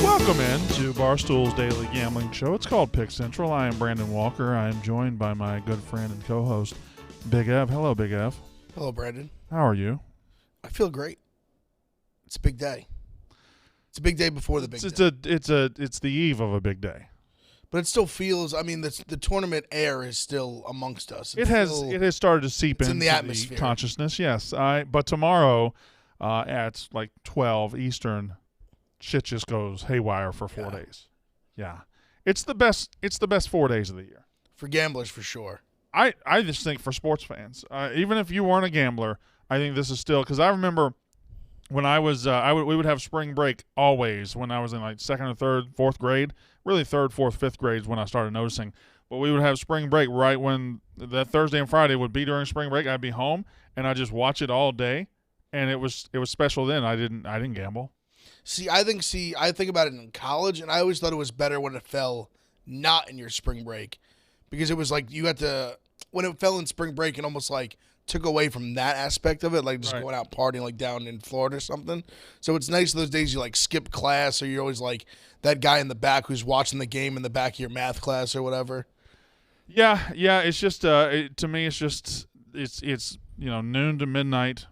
Welcome in to Barstool's Daily Gambling Show. It's called Pick Central. I am Brandon Walker. I am joined by my good friend and co-host, Big Ev. Hello, Big Ev. Hello, Brandon. How are you? I feel great. It's a big day. It's a big day before the big day. It's the eve of a big day. But it still feels. I mean, the tournament air is still amongst us. It has started to seep into in the atmosphere. Consciousness. Yes, but tomorrow at like 12 Eastern, shit just goes haywire for 4 days. Yeah, it's the best. It's the best 4 days of the year for gamblers, for sure. I just think for sports fans, even if you weren't a gambler, I think this is still, because I remember when I was we would have spring break always when I was in like second or third, fourth grade. Really third, fourth, fifth grade is when I started noticing. But we would have spring break right when that Thursday and Friday would be during spring break. I'd be home and I'd just watch it all day, and it was special then. I didn't gamble. I think about it in college, and I always thought it was better when it fell not in your spring break, because it was like you had to, when it fell in spring break, it almost like took away from that aspect of it, like just going out partying like down in Florida or something. So it's nice those days you like skip class, or you're always like that guy in the back who's watching the game in the back of your math class or whatever. Yeah. It's just to me, it's noon to midnight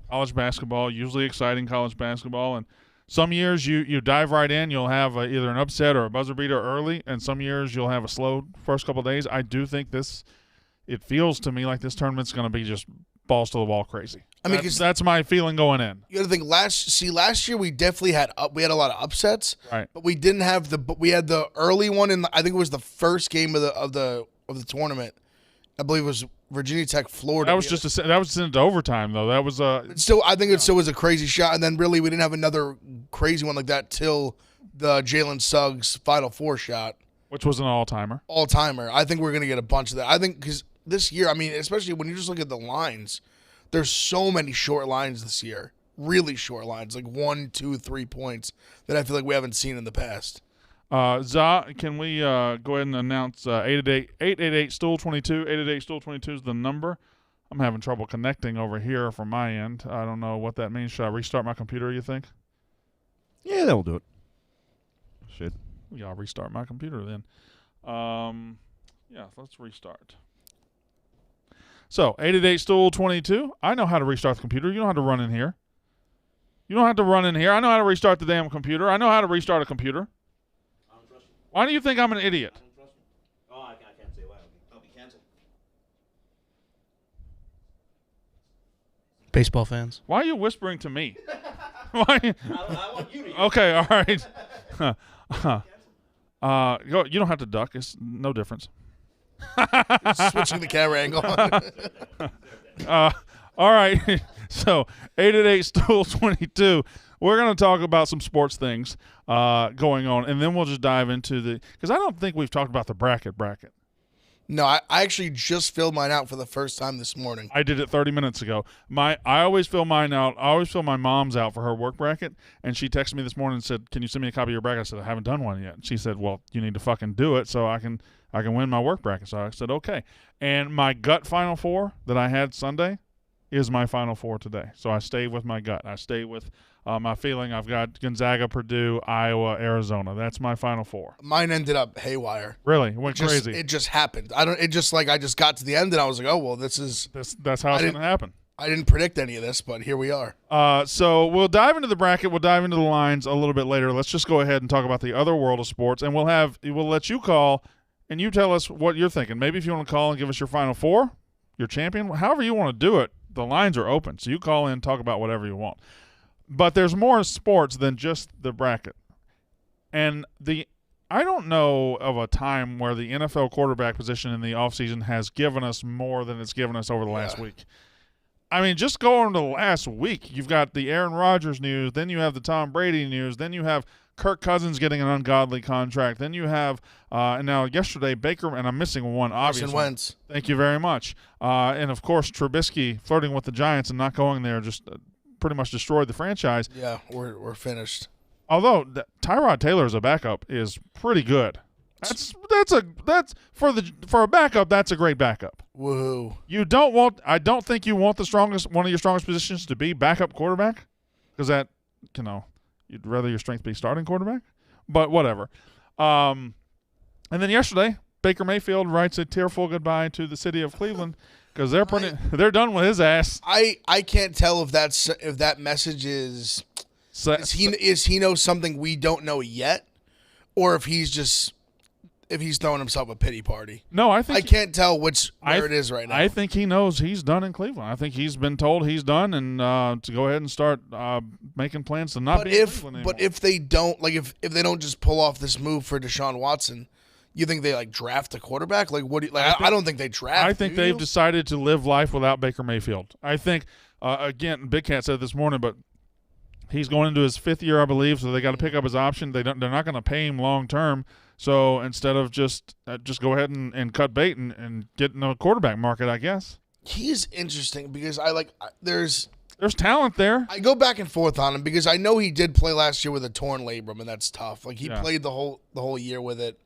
college basketball, usually exciting college basketball, and some years you dive right in, you'll have either an upset or a buzzer beater early, and some years you'll have a slow first couple of days. I do think it feels to me like this tournament's going to be just balls to the wall crazy. I mean, that's my feeling going in. You got to think last year we definitely had a lot of upsets, right? But we didn't have we had the early one I think it was the first game of the tournament. I believe it was Virginia Tech, Florida. That was sent to overtime though. That was I think it still was a crazy shot, and then really we didn't have another crazy one like that till the Jalen Suggs Final Four shot, which was an all-timer. I think we're gonna get a bunch of that. I think because this year, I mean, especially when you just look at the lines, there's so many short lines this year. Really short lines, like 1, 2, 3 points that I feel like we haven't seen in the past. Za, can we go ahead and announce 888-STOOL22? 888-STOOL22 is the number. I'm having trouble connecting over here from my end. I don't know what that means. Should I restart my computer, you think? Yeah, that'll do it. Shit. Yeah, I'll restart my computer then. Yeah, let's restart. So, 888-STOOL22. I know how to restart the computer. You don't have to run in here. You don't have to run in here. I know how to restart the damn computer. I know how to restart a computer. I don't trust you. Why do you think I'm an idiot? I don't trust you. Oh, I can't say why. I'll be canceled. Baseball fans. Why are you whispering to me? Why? I want you to. Okay, all right. You don't have to duck. It's no difference. Switching the camera angle. All right. So 888-STOOL22. We're going to talk about some sports things going on, and then we'll just dive into because I don't think we've talked about the bracket. No, I actually just filled mine out for the first time this morning. I did it 30 minutes ago. I always fill mine out. I always fill my mom's out for her work bracket, and she texted me this morning and said, "Can you send me a copy of your bracket?" I said, "I haven't done one yet." She said, "Well, you need to fucking do it so I can win my work bracket." So I said, "Okay." And my gut Final Four that I had Sunday is my Final Four today. So I stayed with my gut. I stayed with my feeling. I've got Gonzaga, Purdue, Iowa, Arizona. That's my Final Four. Mine ended up haywire. Really? It went crazy. It just happened. I just got to the end and I was like, oh, well, that's how it's going to happen. I didn't predict any of this, but here we are. So we'll dive into the bracket. We'll dive into the lines a little bit later. Let's just go ahead and talk about the other world of sports, and we'll let you call and you tell us what you're thinking. Maybe if you want to call and give us your Final Four, your champion, however you want to do it. The lines are open, so you call in, talk about whatever you want. But there's more sports than just the bracket. And I don't know of a time where the NFL quarterback position in the offseason has given us more than it's given us over the last week. I mean, just going to the last week, you've got the Aaron Rodgers news, then you have the Tom Brady news, then you have Kirk Cousins getting an ungodly contract. Then you have, and now yesterday, Baker, and I'm missing one, obviously. Carson Wentz. Thank you very much. And, of course, Trubisky flirting with the Giants and not going there just pretty much destroyed the franchise. Yeah, we're finished. Although Tyrod Taylor as a backup is pretty good. That's for a backup. That's a great backup. Woohoo! I don't think you want one of your strongest positions to be backup quarterback, because you'd rather your strength be starting quarterback. but whatever. And then yesterday, Baker Mayfield writes a tearful goodbye to the city of Cleveland because they're done with his ass. I can't tell if that message is he knows something we don't know yet, or if he's throwing himself a pity party. No, I can't tell where it is right now. I think he knows he's done in Cleveland. I think he's been told he's done, and to go ahead and start making plans to not be in Cleveland anymore. But if they don't, like if they don't just pull off this move for Deshaun Watson, you think they draft a quarterback? Like what? I don't think they draft. I think they've decided to live life without Baker Mayfield. I think again, Big Cat said this morning, but he's going into his 5th year, I believe. So they got to pick up his option. They're not going to pay him long term. So instead of just go ahead and cut bait and get in the quarterback market, I guess. He's interesting because there's talent there. I go back and forth on him because I know he did play last year with a torn labrum, and that's tough. Like he played the whole year with it.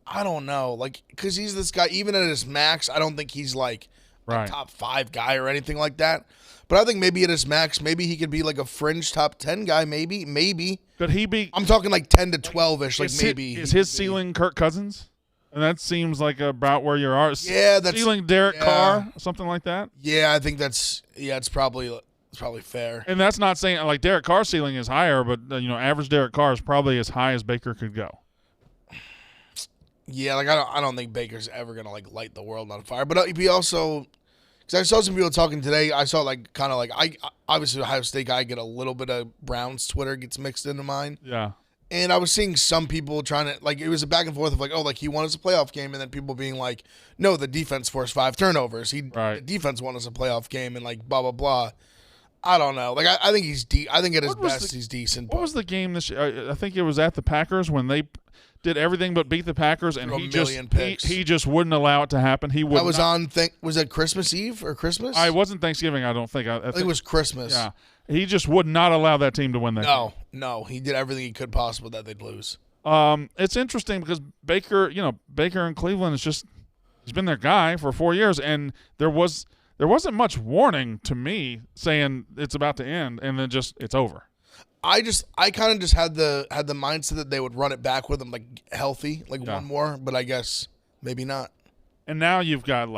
I don't know, because he's this guy. Even at his max, I don't think he's a top 5 guy or anything like that. But I think maybe at his max, maybe he could be a fringe top 10 guy. Maybe. Could he be? I'm talking 10 to 12ish. Maybe is his ceiling Kirk Cousins? And that seems like about where you are. Yeah, that's ceiling Derek Carr, something like that. Yeah, I think it's probably fair. And that's not saying Derek Carr's ceiling is higher, but average Derek Carr is probably as high as Baker could go. Yeah, I don't think Baker's ever gonna light the world on fire. But he also, because I saw some people talking today, I saw I obviously Ohio State guy, get a little bit of Brown's Twitter gets mixed into mine. Yeah. And I was seeing some people trying to it was a back and forth of he won us a playoff game, and then people being like, no, the defense forced 5 turnovers. The defense won us a playoff game, and blah blah blah. I don't know. I think he's I think at his best he's decent. What was the game this year? I think it was at the Packers when they did everything but beat the Packers, and he just wouldn't allow it to happen. He would. That was was it Christmas Eve or Christmas? It wasn't Thanksgiving. I don't think. I think it was Christmas. Yeah, he just would not allow that team to win that game. No, he did everything he could possible that they'd lose. It's interesting because Baker in Cleveland he's been their guy for 4 years, and there wasn't much warning to me saying it's about to end, and then it's over. I kind of just had the mindset that they would run it back with him healthy, one more, but I guess maybe not. And now you've got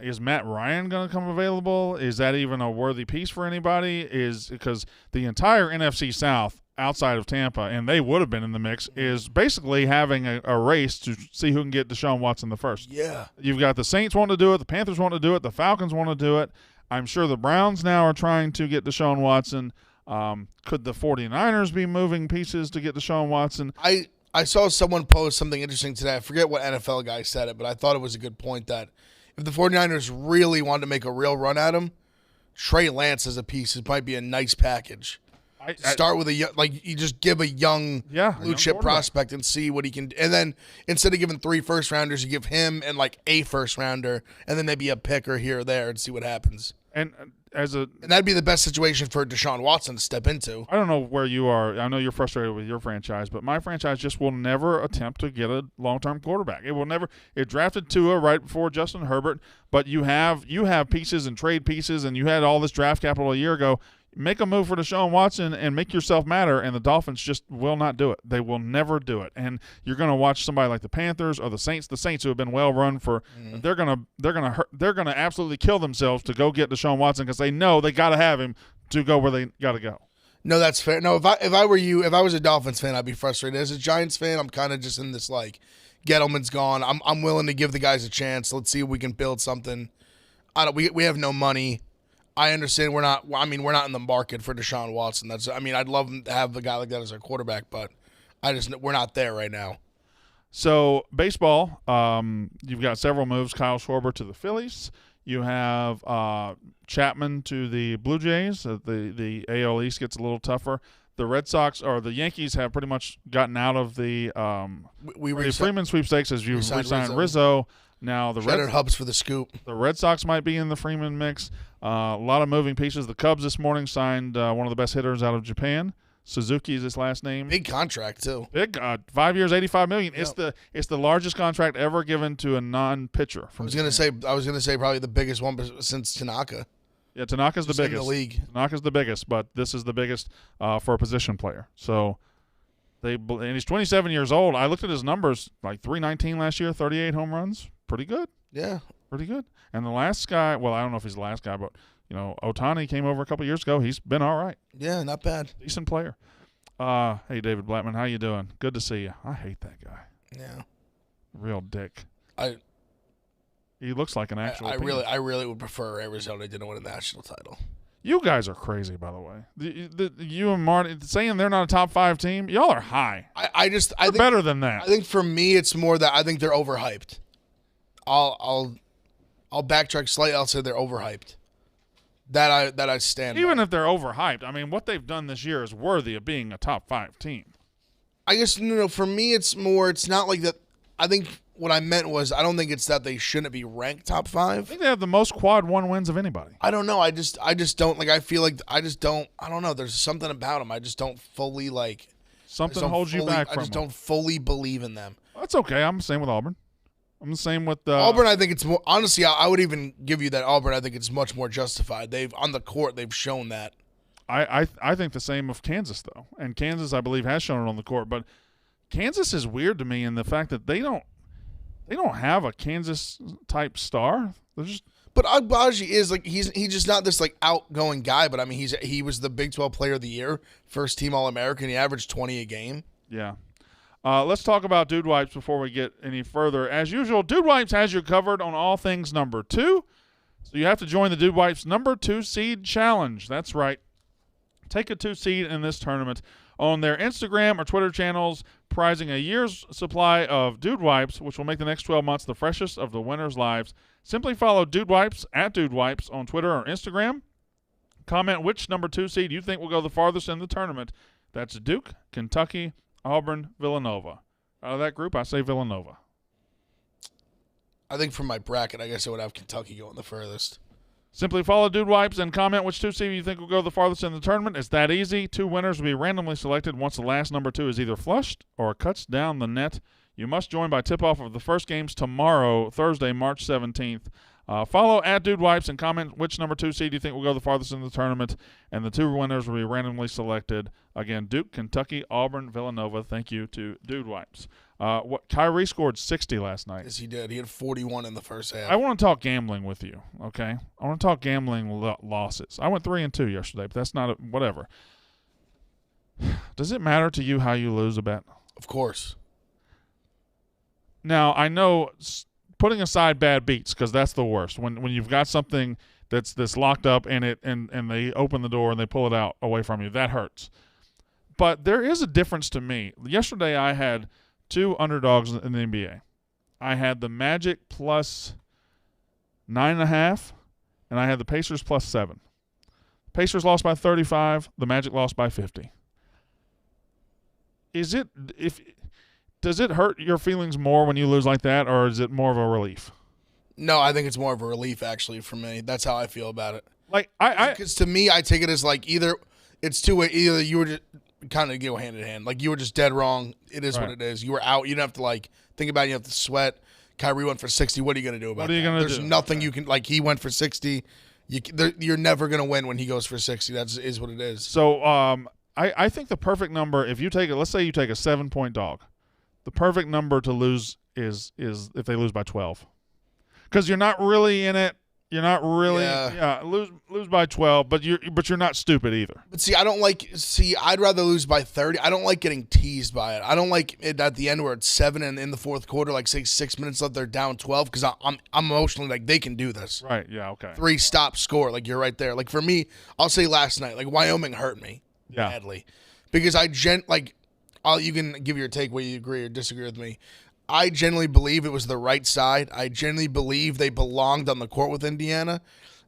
is Matt Ryan going to come available? Is that even a worthy piece for anybody? Because the entire NFC South outside of Tampa, and they would have been in the mix, is basically having a race to see who can get Deshaun Watson the first. Yeah. You've got the Saints want to do it, the Panthers want to do it, the Falcons want to do it. I'm sure the Browns now are trying to get Deshaun Watson. Could the 49ers be moving pieces to get Deshaun Watson? I saw someone post something interesting today. I forget what NFL guy said it, but I thought it was a good point that if the 49ers really wanted to make a real run at him, Trey Lance as a piece might be a nice package. Start with you just give a young blue chip prospect and see what he can do. And then instead of giving 3 first-rounders, you give him and a first-rounder and then maybe a picker here or there and see what happens. And that'd be the best situation for Deshaun Watson to step into. I don't know where you are. I know you're frustrated with your franchise, but my franchise just will never attempt to get a long-term quarterback. It will never. It drafted Tua right before Justin Herbert, but you have pieces and trade pieces, and you had all this draft capital a year ago. Make a move for Deshaun Watson and make yourself matter, and the Dolphins just will not do it. They will never do it. And you're going to watch somebody like the Panthers or the Saints who have been well run for. They're going to absolutely kill themselves to go get Deshaun Watson because they know they got to have him to go where they got to go. No, that's fair. No, if I were you, if I was a Dolphins fan, I'd be frustrated. As a Giants fan, I'm kind of just in this Gettleman's gone. I'm willing to give the guys a chance. Let's see if we can build something. We have no money. I understand we're not in the market for Deshaun Watson. I'd love to have a guy like that as our quarterback, but we're not there right now. So baseball, you've got several moves. Kyle Schwarber to the Phillies. You have Chapman to the Blue Jays. The AL East gets a little tougher. The Red Sox or the Yankees have pretty much gotten out of the Freeman sweepstakes as you've re-signed Rizzo. Now the Hubs for the scoop. The Red Sox might be in the Freeman mix. A lot of moving pieces. The Cubs this morning signed one of the best hitters out of Japan. Suzuki is his last name. Big contract too. Big, 5 years, $85 million. Yep. It's the largest contract ever given to a non-pitcher. I was gonna say probably the biggest one since Tanaka. Yeah, Tanaka's the biggest in the league. Tanaka's the biggest, but this is the biggest for a position player. So And he's 27 years old. I looked at his numbers, like 319 last year, 38 home runs. Pretty good. Yeah. Pretty good. And the last guy, well, I don't know if he's the last guy, but, Ohtani came over a couple years ago. He's been all right. Yeah, not bad. Decent player. Hey, David Blattman, how you doing? Good to see you. I hate that guy. Yeah. Real dick. I He looks like an actual penis. really would prefer Arizona didn't win a national title. You guys are crazy, by the way. You and Marty saying they're not a top 5 team, y'all are high. I think Better than that. I think for me it's more that I think they're overhyped. I'll backtrack slightly. I'll say they're overhyped. That I stand Even by. if they're overhyped, I mean, what they've done this year is worthy of being a top 5 team. I guess no. For me, it's more. It's not like that. I think what I meant was I don't think it's that they shouldn't be ranked top 5. I think they have the most quad 1 wins of anybody. I don't know. I just don't like. I feel like I just don't. I don't know. There's something about them. I just don't fully like. Something holds you back from I just them. don't fully believe in them. That's okay. I'm the same with Auburn. I'm the same with Auburn. I think it's more. Honestly, I would even give you that Auburn. I think it's much more justified. On the court. They've shown that. I think the same of Kansas though, and Kansas I believe has shown it on the court. But Kansas is weird to me in the fact that they don't have a Kansas type star. They're just. But Agbaji is like he's just not this like outgoing guy. But I mean he was the Big 12 Player of the Year, first team All American. He averaged 20 a game. Yeah. Let's talk about Dude Wipes before we get any further. As usual, Dude Wipes has you covered on all things number 2. So you have to join the Dude Wipes number 2 seed challenge. That's right. Take a 2 seed in this tournament on their Instagram or Twitter channels, prizing a year's supply of Dude Wipes, which will make the next 12 months the freshest of the winners' lives. Simply follow Dude Wipes at Dude Wipes on Twitter or Instagram. Comment which number 2 seed you think will go the farthest in the tournament. That's Duke, Kentucky, Auburn, Villanova. Out of that group, I say Villanova. I think for my bracket, I guess I would have Kentucky going the furthest. Simply follow Dude Wipes and comment which 2 seed you think will go the farthest in the tournament. It's that easy. 2 winners will be randomly selected once the last number 2 is either flushed or cuts down the net. You must join by tip-off of the first games tomorrow, Thursday, March 17th. Follow at Dude Wipes and comment which number 2 seed you think will go the farthest in the tournament, and the 2 winners will be randomly selected. Again, Duke, Kentucky, Auburn, Villanova. Thank you to Dude Wipes. Kyrie scored 60 last night. Yes, he did. He had 41 in the first half. I want to talk gambling with you, okay? I want to talk gambling losses. I went 3-2 yesterday, but that's not whatever. Does it matter to you how you lose a bet? Of course. Now, I know putting aside bad beats, because that's the worst. When you've got something that's locked up and they open the door and they pull it out away from you, that hurts. But there is a difference to me. Yesterday I had 2 underdogs in the NBA. I had the Magic plus 9.5, and I had the Pacers plus 7. Pacers lost by 35. The Magic lost by 50. Does it hurt your feelings more when you lose like that, or is it more of a relief? No, I think it's more of a relief, actually, for me. That's how I feel about it. Like Because to me, I take it as like either it's two-way. Either you were just kind of go hand in hand. Like you were just dead wrong. It is Right. what it is. You were out. You don't have to like think about it. You have to sweat. Kyrie went for 60. What are you going to do about it? What are you going to do? There's nothing you can – like he went for 60. You're never going to win when he goes for 60. That is what it is. So I think the perfect number, if you take it, let's say you take a 7-point dog, the perfect number to lose is if they lose by 12. Because you're not really in it. You're not really lose by 12, but you're not stupid either. But see, I'd rather lose by 30. I don't like getting teased by it. I don't like it at the end where it's 7 and in the fourth quarter, like say 6 minutes left, they're down 12 because I'm emotionally like they can do this. Right? Yeah. Okay. 3 stop score, like you're right there. Like for me, I'll say last night, like Wyoming hurt me badly because you can give your take whether you agree or disagree with me. I genuinely believe it was the right side. I genuinely believe they belonged on the court with Indiana.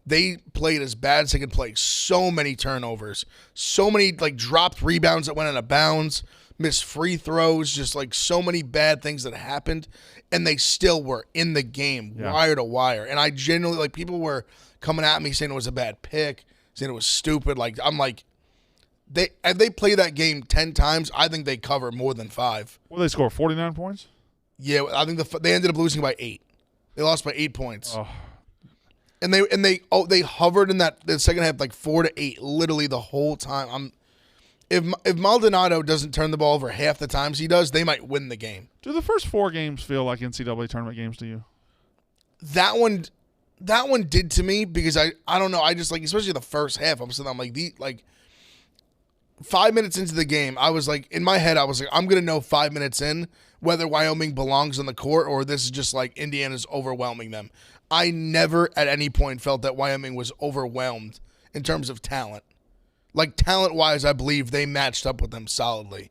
They played as bad as they could play. So many turnovers. So many dropped rebounds that went out of bounds. Missed free throws. Just so many bad things that happened. And they still were in the game, wire to wire. And I genuinely, people were coming at me saying it was a bad pick, saying it was stupid. I'm like, if they play that game 10 times, I think they cover more than 5. Well, they score 49 points? Yeah, I think they ended up losing by 8. They lost by 8 points. Oh. And they hovered in the second half 4 to 8 literally the whole time. if Maldonado doesn't turn the ball over half the times he does, they might win the game. Do the first 4 games feel like NCAA tournament games to you? That one did to me because I don't know. I just like, especially the first half. I'm 5 minutes into the game, I was like, in my head, I was like, I'm gonna know 5 minutes in whether Wyoming belongs on the court or this is just like Indiana's overwhelming them. I never at any point felt that Wyoming was overwhelmed in terms of talent. Like, talent-wise, I believe they matched up with them solidly.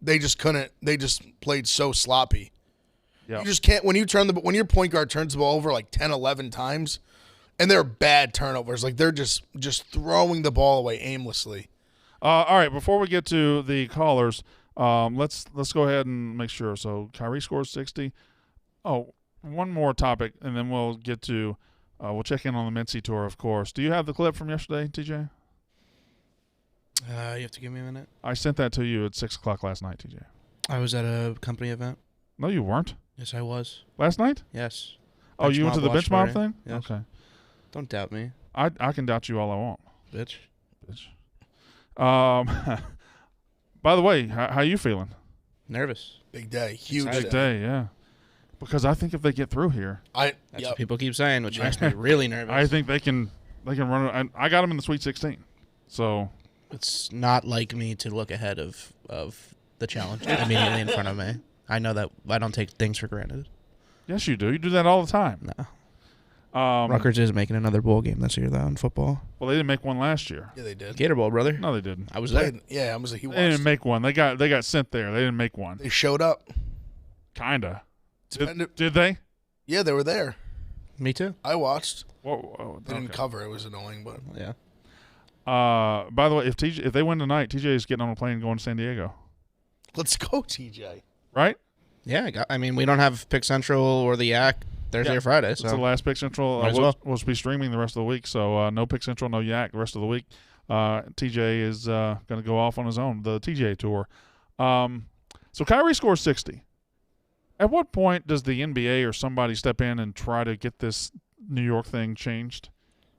They just couldn't. They just played so sloppy. Yeah. You just can't. When your point guard turns the ball over like 10, 11 times, and they're bad turnovers, like they're just throwing the ball away aimlessly. All right, before we get to the callers, let's go ahead and make sure. So Kyrie scores 60. Oh, one more topic, and then we'll get to we'll check in on the Mincy tour, of course. Do you have the clip from yesterday, TJ? You have to give me a minute. I sent that to you at 6 o'clock last night, TJ. I was at a company event. No, you weren't. Yes, I was. Last night? Yes. Oh, you went to the bench mob thing? Yes. Okay. Don't doubt me, I can doubt you all I want. bitch. By the way, how you feeling? Nervous. Big day, huge Big day, yeah. Because I think if they get through here, That's what people keep saying, which makes me really nervous. I think they can run. I got them in the Sweet 16, so It's not like me to look ahead of the challenge immediately in front of me. I know that I don't take things for granted. yes, you do. You do that all the time. No. Um, Rutgers is making another bowl game this year, though, in football. Well, they didn't make one last year. Yeah, they did. Gator Bowl, brother. No, they didn't. I was there. Yeah, I was like, he They didn't watched. make one. They got sent there. They didn't make one. They showed up. Kinda. Depended- Did they? Yeah, they were there. Me too. I watched. Whoa, They didn't cover. It was annoying, but Yeah. By the way, if they win tonight, TJ is getting on a plane and going to San Diego. let's go, TJ. Right? Yeah, I mean, we don't have Pick Central or the Yak Thursday or Friday, It's the so last Pick Central. Might as well. We'll be streaming the rest of the week, so no Pick Central, no Yak the rest of the week. TJ is going to go off on his own, the TJ tour. So Kyrie scores 60. At what point does the NBA or somebody step in and try to get this New York thing changed?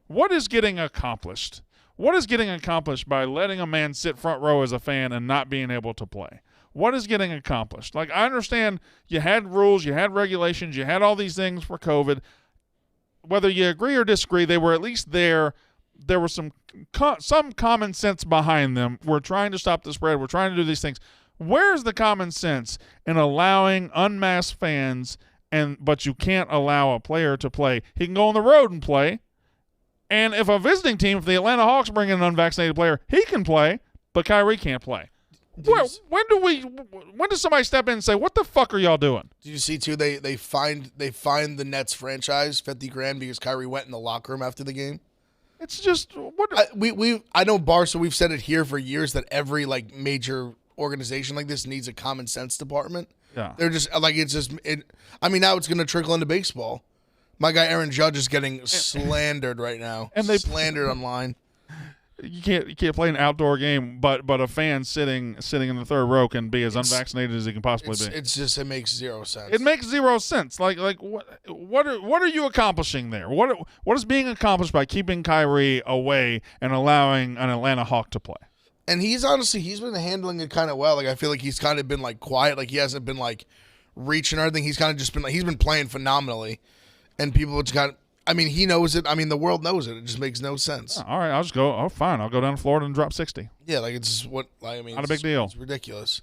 What is getting accomplished? What is getting accomplished by letting a man sit front row as a fan and not being able to play? What is getting accomplished? Like, I understand you had rules, you had regulations, you had all these things for COVID. Whether you agree or disagree, they were at least there. There was some common sense behind them. We're trying to stop the spread. We're trying to do these things. Where's the common sense in allowing unmasked fans, but you can't allow a player to play? He can go on the road and play. And if a visiting team, if the Atlanta Hawks bring in an unvaccinated player, he can play, but Kyrie can't play. When does somebody step in and say, "What the fuck are y'all doing?" Did you see too? They fined the Nets franchise $50,000 because Kyrie went in the locker room after the game. It's just what I know Barstool. We've said it here for years that every like major organization like this needs a common sense department. Yeah. They're just like I mean, now it's going to trickle into baseball. My guy Aaron Judge is getting slandered right now. And they slandered online. You can't play an outdoor game, but a fan sitting in the third row can be as unvaccinated as he can possibly be. It makes zero sense. It makes zero sense. Like what are you accomplishing there? What is being accomplished by keeping Kyrie away and allowing an Atlanta Hawk to play? And he's been handling it kind of well. Like I feel like he's kind of been like quiet. Like he hasn't been like reaching or anything. He's kind of just been like he's been playing phenomenally, and people just got. I mean, he knows it. I mean, the world knows it. It just makes no sense. All right, I'll just go. Oh, fine. I'll go down to Florida and drop 60. Yeah, like it's what I mean. Not a big deal. It's ridiculous.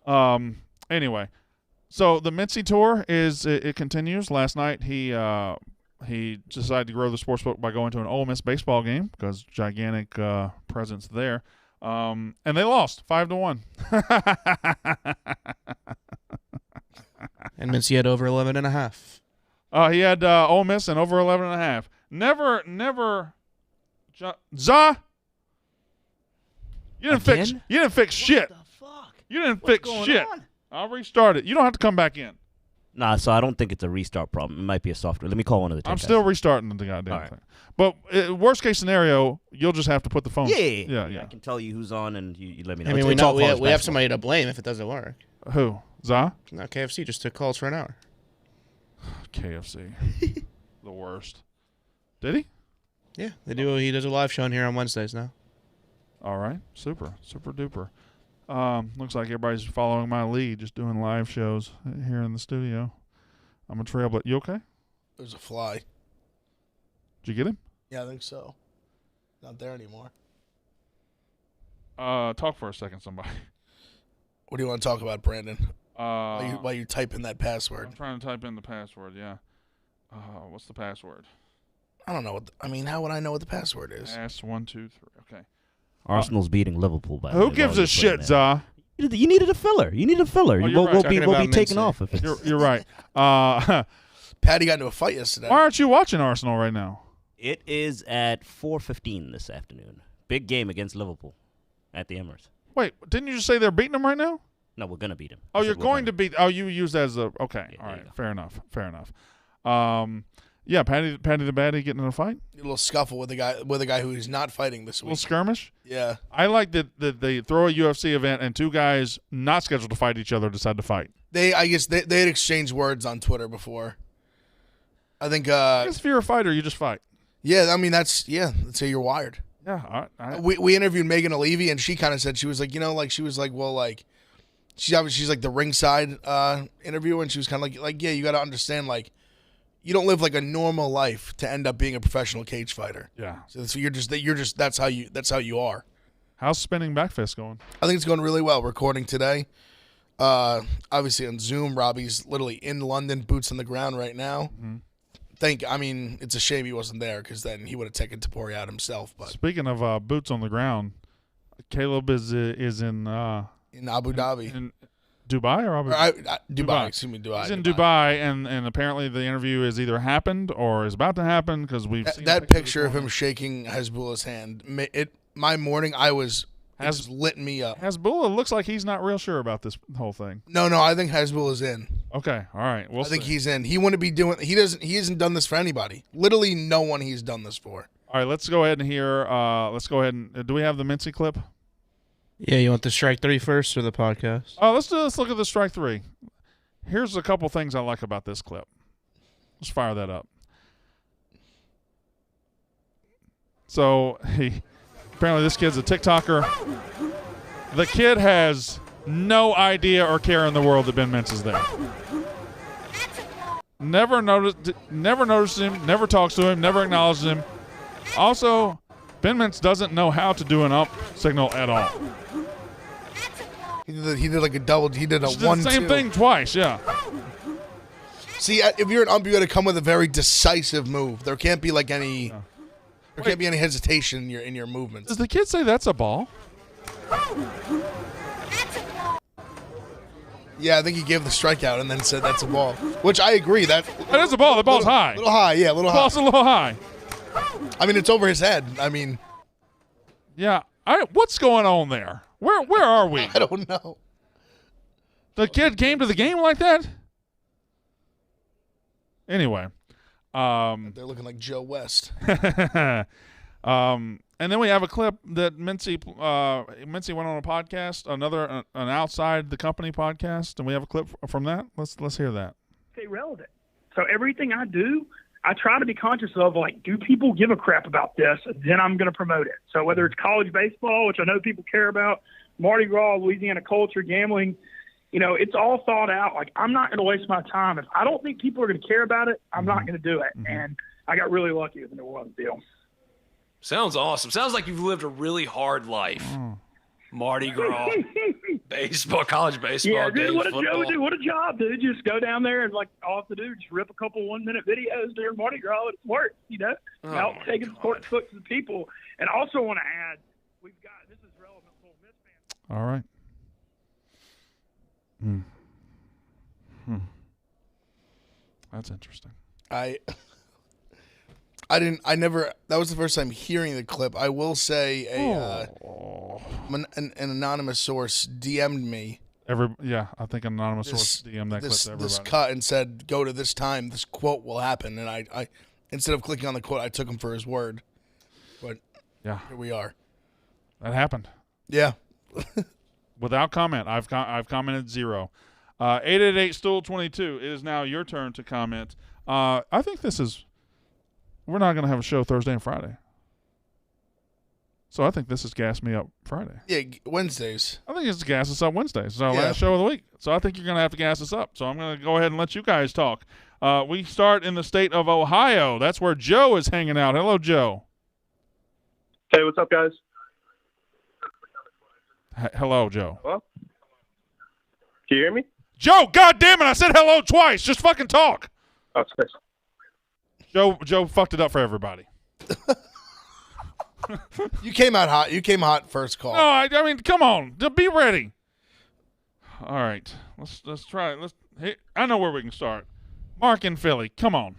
Anyway, so the Mincy tour it continues. Last night he decided to grow the sportsbook by going to an Ole Miss baseball game because gigantic presence there. And they lost 5-1. and Mincy had over 11.5. He had Ole Miss and over 11.5. Never. Za. You didn't fix shit. What the fuck? You didn't What's fix going shit. on? I'll restart it. You don't have to come back in. Nah, so I don't think it's a restart problem. It might be a software. Let me call one of the tech I'm guys. still restarting the goddamn All right. thing. But worst case scenario, you'll just have to put the phone. Yeah. Yeah. I can tell you who's on, and you let me know. I mean, It's all college we have basketball. somebody to blame if it doesn't work. Who? Za? No, KFC just took calls for an hour. KFC. The worst. Did he? Yeah, he does a live show in here on Wednesdays now. All right. Super duper. Looks like everybody's following my lead, just doing live shows here in the studio. I'm a trailblazer. You okay? There's a fly. Did you get him? Yeah, I think so. Not there anymore. Talk for a second, somebody. What do you want to talk about, Brandon? While you type in that password. I'm trying to type in the password, yeah. What's the password? I don't know. How would I know what the password is? S123. Okay. Arsenal's beating Liverpool by the way. Who gives a shit, Za? Za? You needed a filler. You need a filler. Oh, you're right. We'll Talking be about taken Mincy. off if it's. You're right. Why Patty got into a fight yesterday. aren't you watching Arsenal right now? It is at 4:15 this afternoon. Big game against Liverpool at the Emirates. Wait, didn't you just say they're beating them right now? No, we're gonna beat him. Oh, I said you're we're going gonna. to beat. Oh, you use that as a. Okay, Yeah, all there right, you go. fair enough. Yeah, Patty the Baddie getting in a fight, A little scuffle with a guy who is not fighting this a little week. skirmish. Yeah. I like that they throw a UFC event and two guys not scheduled to fight each other decide to fight. I guess they had exchanged words on Twitter before. I think. I guess if you're a fighter, you just fight. Yeah, I mean that's how you're wired. Yeah, We interviewed Megan Levy and she kind of said she's like she's like the ringside interviewer and she was kind of like yeah, you got to understand like you don't live like a normal life to end up being a professional cage fighter. yeah. So you're just that's how you are. How's spinning back fist going? I think it's going really well. Recording today, obviously on Zoom. Robbie's literally in London, boots on the ground right now. Mm-hmm. It's a shame he wasn't there because then he would have taken Tapori out himself. But Speaking of boots on the ground, Caleb is in in Abu Dhabi, in Dubai or Abu or Dhabi? Dubai, excuse me, Dubai. He's in Dubai, and apparently the interview is either happened or is about to happen because we've seen That pictures picture of going him shaking Hezbollah's hand, my morning, it just lit me up. Hezbollah looks like he's not real sure about this whole thing. No, I think Hezbollah's in. Okay, all right. I think he's in. He wouldn't be doing. He hasn't done this for anybody. Literally, no one he's done this for. All right, let's go ahead and hear. Let's go ahead and do we have the Mincy clip? Yeah, you want the strike three first or the podcast? Let's look at the strike three. Here's a couple things I like about this clip. Let's fire that up. So apparently this kid's a TikToker. The kid has no idea or care in the world that Ben Mintz is there. Never noticed him, never talks to him, never acknowledges him. Also, Ben Mintz doesn't know how to do an up signal at all. He did like a double. He did a Just did 1-2. the same thing twice, yeah. See, if you're an ump, you got to come with a very decisive move. There can't be like any. There can't be any hesitation in your movements. Does the kid say that's a ball? Yeah, I think he gave the strikeout and then said that's a ball, which I agree. That is a ball. The ball's high. A little high, yeah, a little The ball's high. a little high. I mean, it's over his head. I mean, Yeah. What's going on there? Where are we? I don't know. The kid came to the game like that? Anyway. They're looking like Joe West. And then we have a clip that Mincy went on a podcast, an outside the company podcast, and we have a clip from that. Let's hear that. Stay relevant. So everything I do, I try to be conscious of, like, do people give a crap about this? Then I'm going to promote it. So whether it's college baseball, which I know people care about, Mardi Gras, Louisiana culture, gambling, it's all thought out. Like, I'm not going to waste my time. If I don't think people are going to care about it, I'm not going to do it. And I got really lucky with the New Orleans deal. Sounds awesome. Sounds like you've lived a really hard life. Mardi Gras, baseball, college baseball, Yeah, dude, days, what a football. job, dude. What a job, dude. Just go down there and, like, all I have to do, just rip a couple 1-minute videos during Mardi Gras. It's work, Oh, out my taking God. sports books to the people. And I also want to add, we've got, this is relevant for Ole Miss fans. All right. That's interesting. That was the first time hearing the clip. I will say an anonymous source DM'd me I think an anonymous source DM that clip to everybody. this cut and said, go to this time, this quote will happen. And I instead of clicking on the quote, I took him for his word. But Yeah, here we are. that happened. Yeah. Without comment, I've commented 0. 888-STOOL-22. It is now your turn to comment. I think we're not going to have a show Thursday and Friday. So I think this is Gas Me Up Friday. Yeah, Wednesdays. I think it's Gas Us Up Wednesday. It's our Yeah. last show of the week. So I think you're going to have to gas us up. So I'm going to go ahead and let you guys talk. We start in the state of Ohio. That's where Joe is hanging out. Hello, Joe. Hey, what's up, guys? Hello, Joe. Hello? Can you hear me? Joe, God damn it! I said hello twice. Just fucking talk. Oh, sorry. Joe fucked it up for everybody. You came out hot. You came hot first call. No, I mean, come on. Be ready. All right. Let's try it. Hey, I know where we can start. Mark in Philly. Come on.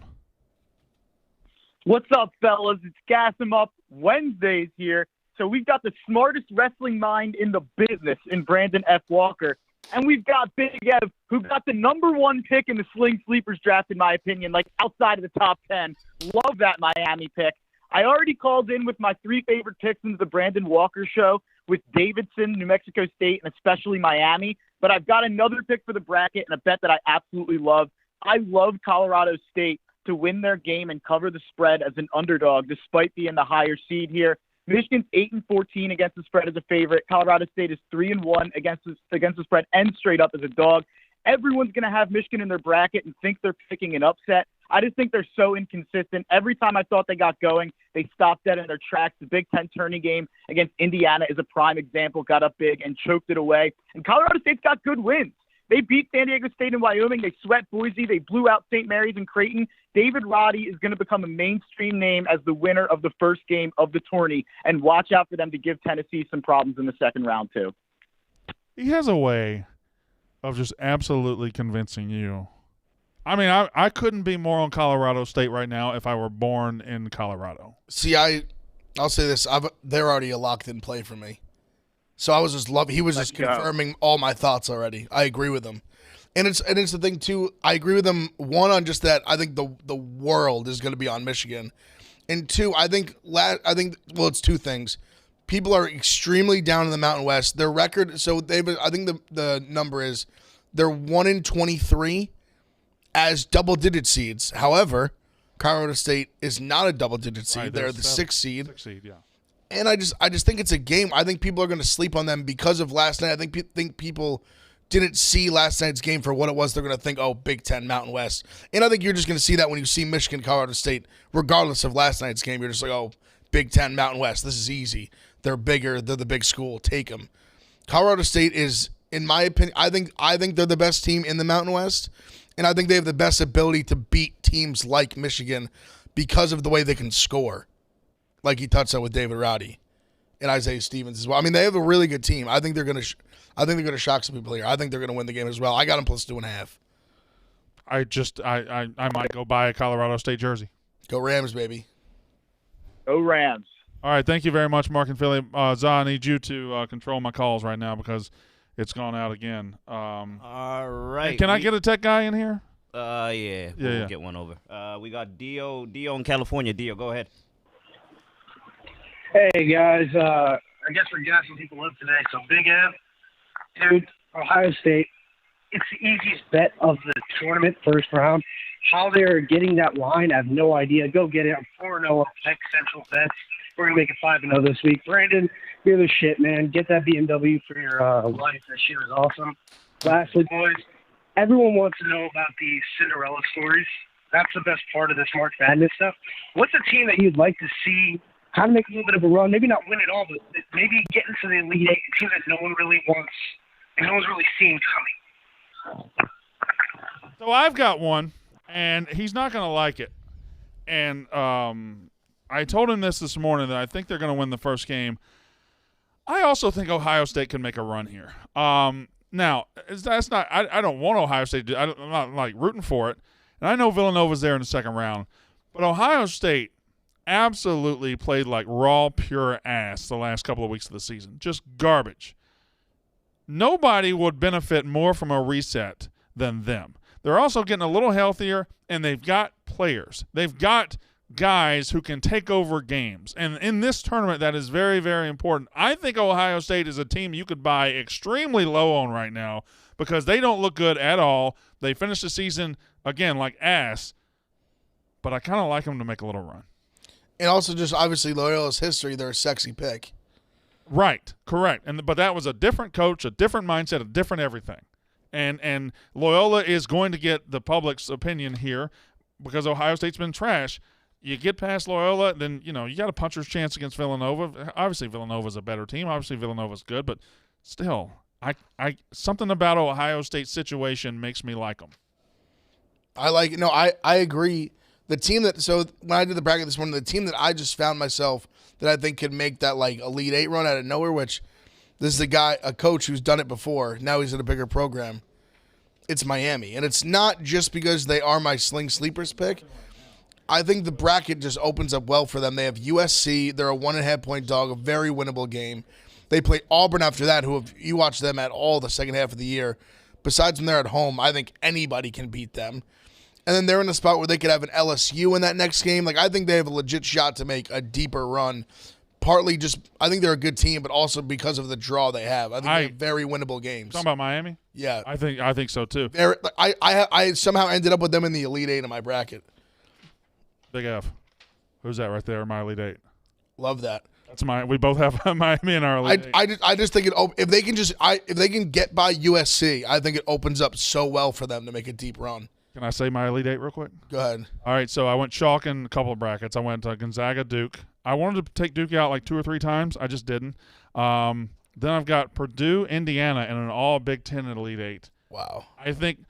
What's up, fellas? It's Gas 'em Up Wednesdays here. So we've got the smartest wrestling mind in the business in Brandon F. Walker. And we've got Big Ev, who got the #1 pick in the Sling Sleepers draft, in my opinion, like outside of the top 10. Love that Miami pick. I already called in with my 3 favorite picks into the Brandon Walker show with Davidson, New Mexico State, and especially Miami. But I've got another pick for the bracket and a bet that I absolutely love. I love Colorado State to win their game and cover the spread as an underdog, despite being the higher seed here. Michigan's 8-14 against the spread as a favorite. Colorado State is 3-1 against the spread and straight up as a dog. Everyone's going to have Michigan in their bracket and think they're picking an upset. I just think they're so inconsistent. Every time I thought they got going, they stopped dead in their tracks. The Big Ten tourney game against Indiana is a prime example. Got up big and choked it away. And Colorado State's got good wins. They beat San Diego State and Wyoming. They swept Boise. They blew out St. Mary's and Creighton. David Roddy is going to become a mainstream name as the winner of the first game of the tourney. And watch out for them to give Tennessee some problems in the second round, too. He has a way of just absolutely convincing you. I mean, I couldn't be more on Colorado State right now if I were born in Colorado. See, I'll say this. They're already a locked-in play for me. So I was just he was just confirming all my thoughts already. I agree with him. And it's the thing, too. I agree with him, one, on just that I think the world is going to be on Michigan. And two, I think it's 2 things. People are extremely down in the Mountain West. Their record, so I think the number is they're 1-23 as double-digit seeds. However, Colorado State is not a double-digit seed. Right, they're the 6th seed. 6th seed, yeah. And I just think it's a game. I think people are going to sleep on them because of last night. I think people didn't see last night's game for what it was. They're going to think, oh, Big Ten, Mountain West. And I think you're just going to see that when you see Michigan, Colorado State, regardless of last night's game. You're just like, oh, Big Ten, Mountain West. This is easy. They're bigger. They're the big school. Take them. Colorado State is, in my opinion, I think they're the best team in the Mountain West. And I think they have the best ability to beat teams like Michigan because of the way they can score. Like he touched on with David Roddy and Isaiah Stevens as well. I mean, they have a really good team. I think they're going to shock some people here. I think they're going to win the game as well. I got them plus 2.5. I might go buy a Colorado State jersey. Go Rams, baby. Go Rams. All right, thank you very much, Mark and Philly. Zah, I need you to control my calls right now because it's gone out again. All right. Hey, can I get a tech guy in here? Yeah. We'll get one over. We got Dio in California. Dio, go ahead. Hey, guys. I guess we're gassing people up today. So, Big Ev, dude, Ohio State, it's the easiest bet of the tournament, first round. How they're getting that line, I have no idea. Go get it. I'm 4-0 on Tech Central bets. We're going to make it 5-0 this week. Brandon, you're the shit, man. Get that BMW for your life. That shit is awesome. Lastly, boys, everyone wants to know about the Cinderella stories. That's the best part of this March Madness stuff. What's a team that you'd like to see kind of make a little bit of a run, maybe not win it all, but maybe get into the Elite Eight, a team that no one really wants and no one's really seen coming? So I've got one, and he's not going to like it. And I told him this morning that I think they're going to win the first game. I also think Ohio State can make a run here. Now, that's not. I don't want Ohio State. I'm not like rooting for it, and I know Villanova's there in the second round, but Ohio State absolutely played like raw, pure ass the last couple of weeks of the season. Just garbage. Nobody would benefit more from a reset than them. They're also getting a little healthier, and they've got players. They've got guys who can take over games. And in this tournament, that is very, very important. I think Ohio State is a team you could buy extremely low on right now because they don't look good at all. They finished the season, again, like ass. But I kind of like them to make a little run. And also just obviously Loyola's history, they're a sexy pick. Right, correct. But that was a different coach, a different mindset, a different everything. And Loyola is going to get the public's opinion here because Ohio State's been trash. You get past Loyola, then, you got a puncher's chance against Villanova. Obviously, Villanova's a better team. Obviously, Villanova's good, but still, I something about Ohio State's situation makes me like them. I agree. The team when I did the bracket this morning, the team that I just found myself that I think could make that like Elite Eight run out of nowhere, which this is a coach who's done it before. Now he's in a bigger program. It's Miami. And it's not just because they are my Sling Sleepers pick. I think the bracket just opens up well for them. They have USC. They're a 1.5-point dog, a very winnable game. They play Auburn after that, you watch them at all the second half of the year. Besides when they're at home, I think anybody can beat them. And then they're in a spot where they could have an LSU in that next game. Like, I think they have a legit shot to make a deeper run. Partly just, I think they're a good team, but also because of the draw they have. I think they have very winnable games. Talking about Miami? Yeah. I think so, too. I somehow ended up with them in the Elite Eight in my bracket. Big F. Who's that right there? My Elite Eight. Love that. We both have Miami in our Elite Eight. I just think if they can get by USC, I think it opens up so well for them to make a deep run. Can I say my Elite Eight real quick? Go ahead. All right, so I went chalk in a couple of brackets. I went Gonzaga, Duke. I wanted to take Duke out like 2 or 3 times. I just didn't. Then I've got Purdue, Indiana, and an all Big Ten in Elite Eight. Wow. I think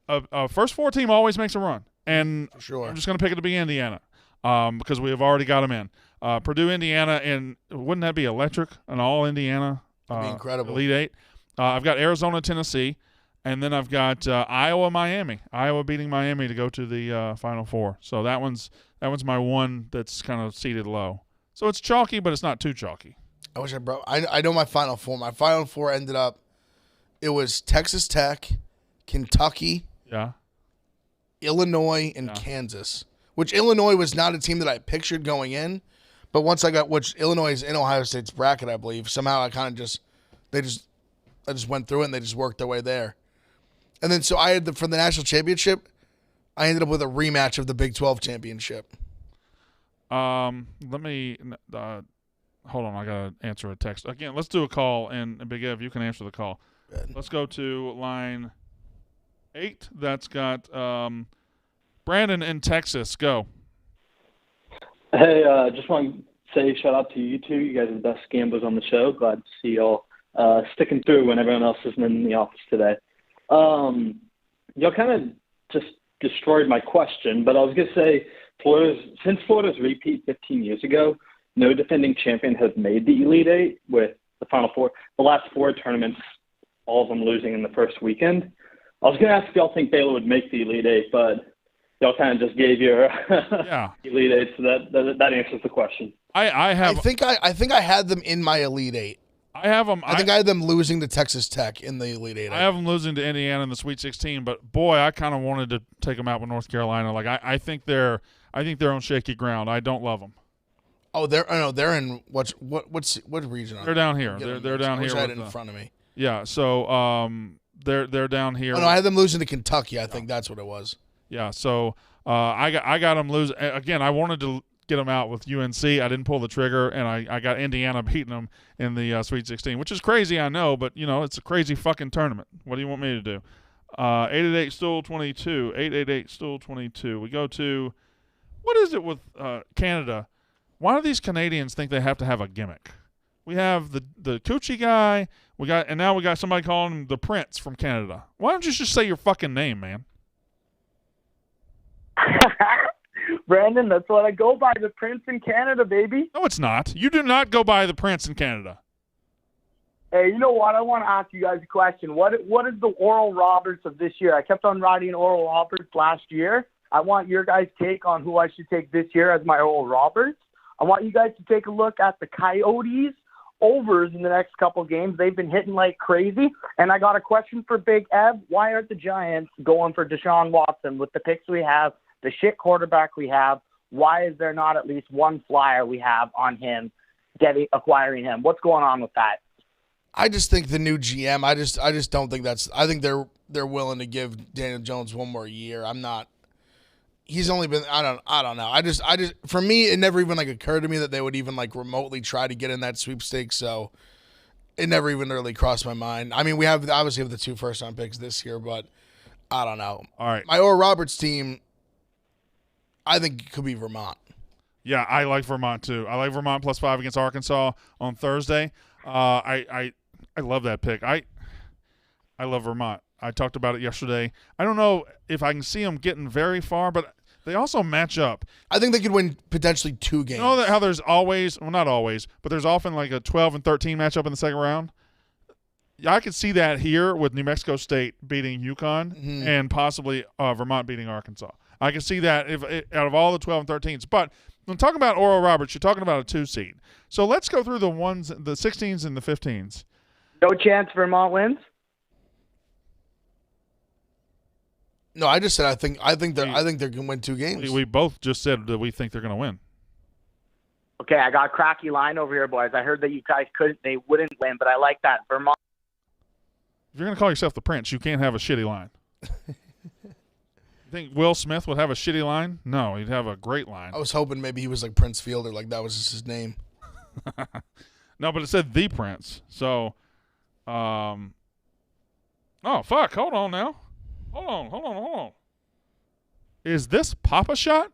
a first 4 team always makes a run. And for sure. I'm just going to pick it to be Indiana because we have already got them in. Purdue, Indiana, and wouldn't that be electric? An all Indiana That'd be incredible. Elite Eight. I've got Arizona, Tennessee, and then I've got Iowa, Miami. Iowa beating Miami to go to the Final Four. So that one's my one that's kind of seated low. So it's chalky, but it's not too chalky. I wish I brought. I know my Final Four. My Final Four ended up. It was Texas Tech, Kentucky. Yeah. Illinois and Kansas, which Illinois was not a team that I pictured going in, but once I got which Illinois is in Ohio State's bracket, I believe somehow I kind of I just went through it and they just worked their way there, and then so I had for the national championship, I ended up with a rematch of the Big 12 championship. Let me hold on. I gotta answer a text again. Let's do a call, and Big Ev, you can answer the call. Good. Let's go to line 8. That's got Brandon in Texas. Go. Hey, just want to say shout out to you two. You guys are the best gamblers on the show. Glad to see y'all sticking through when everyone else isn't in the office today. Y'all kind of just destroyed my question, but I was going to say since Florida's repeat 15 years ago, no defending champion has made the Elite Eight with the Final Four. The last 4 tournaments, all of them losing in the first weekend. I was going to ask if y'all think Baylor would make the Elite Eight, but y'all kind of just gave your Elite Eight, so that answers the question. I think I had them in my Elite Eight. I have them. I think I had them losing to Texas Tech in the Elite Eight. I have them losing to Indiana in the Sweet 16, but boy, I kind of wanted to take them out with North Carolina. Like I think they're on shaky ground. I don't love them. Oh, they're in what region? They're down here. They're down here. I had it in front of me. Yeah. So they're down here. Oh, no, I had them losing to Kentucky. I think that's what it was. Yeah. So I got them losing again. I wanted to get them out with UNC. I didn't pull the trigger, and I got Indiana beating them in the Sweet 16, which is crazy, I know, but it's a crazy fucking tournament. What do you want me to do? 888 Stool 22. 888 Stool 22. We go to what is it with Canada? Why do these Canadians think they have to have a gimmick? We have the coochie guy. Now we got somebody calling him the Prince from Canada. Why don't you just say your fucking name, man? Brandon, that's what I go by, the Prince in Canada, baby. No, it's not. You do not go by the Prince in Canada. Hey, you know what? I want to ask you guys a question. What is the Oral Roberts of this year? I kept on riding Oral Roberts last year. I want your guys' take on who I should take this year as my Oral Roberts. I want you guys to take a look at the Coyotes overs in the next couple games. They've been hitting like crazy. And I got a question for Big Ev. Why aren't the Giants going for Deshaun Watson with the picks we have, the shit quarterback we have? Why is there not at least one flyer we have on him acquiring him? What's going on with that? I just think the new GM, I just don't think I think they're willing to give Daniel Jones one more year. he's only been. I don't know. I just for me, it never even like occurred to me that they would even like remotely try to get in that sweepstakes. So it never even really crossed my mind. I mean, we obviously have the 2 first-round picks this year, but I don't know. All right. My Oral Roberts team, I think it could be Vermont. Yeah, I like Vermont too. I like Vermont +5 against Arkansas on Thursday. I love that pick. I love Vermont. I talked about it yesterday. I don't know if I can see them getting very far, but they also match up. I think they could win potentially 2 games. You know how there's always, well, not always, but there's often like a 12 and 13 matchup in the second round? Yeah, I could see that here with New Mexico State beating UConn and possibly Vermont beating Arkansas. I can see that out of all the 12 and 13s. But when talking about Oral Roberts, you're talking about a 2 seed. So let's go through the 16s and the 15s. No chance Vermont wins? No, I just said I think they're going to win 2 games. We both just said that we think they're going to win. Okay, I got a cracky line over here, boys. I heard that you guys they wouldn't win, but I like that. Vermont. If you're going to call yourself the Prince, you can't have a shitty line. You think Will Smith would have a shitty line? No, he'd have a great line. I was hoping maybe he was like Prince Fielder, like that was just his name. No, but it said the Prince. So, oh, fuck. Hold on now. Hold on. Is this Papa Shot?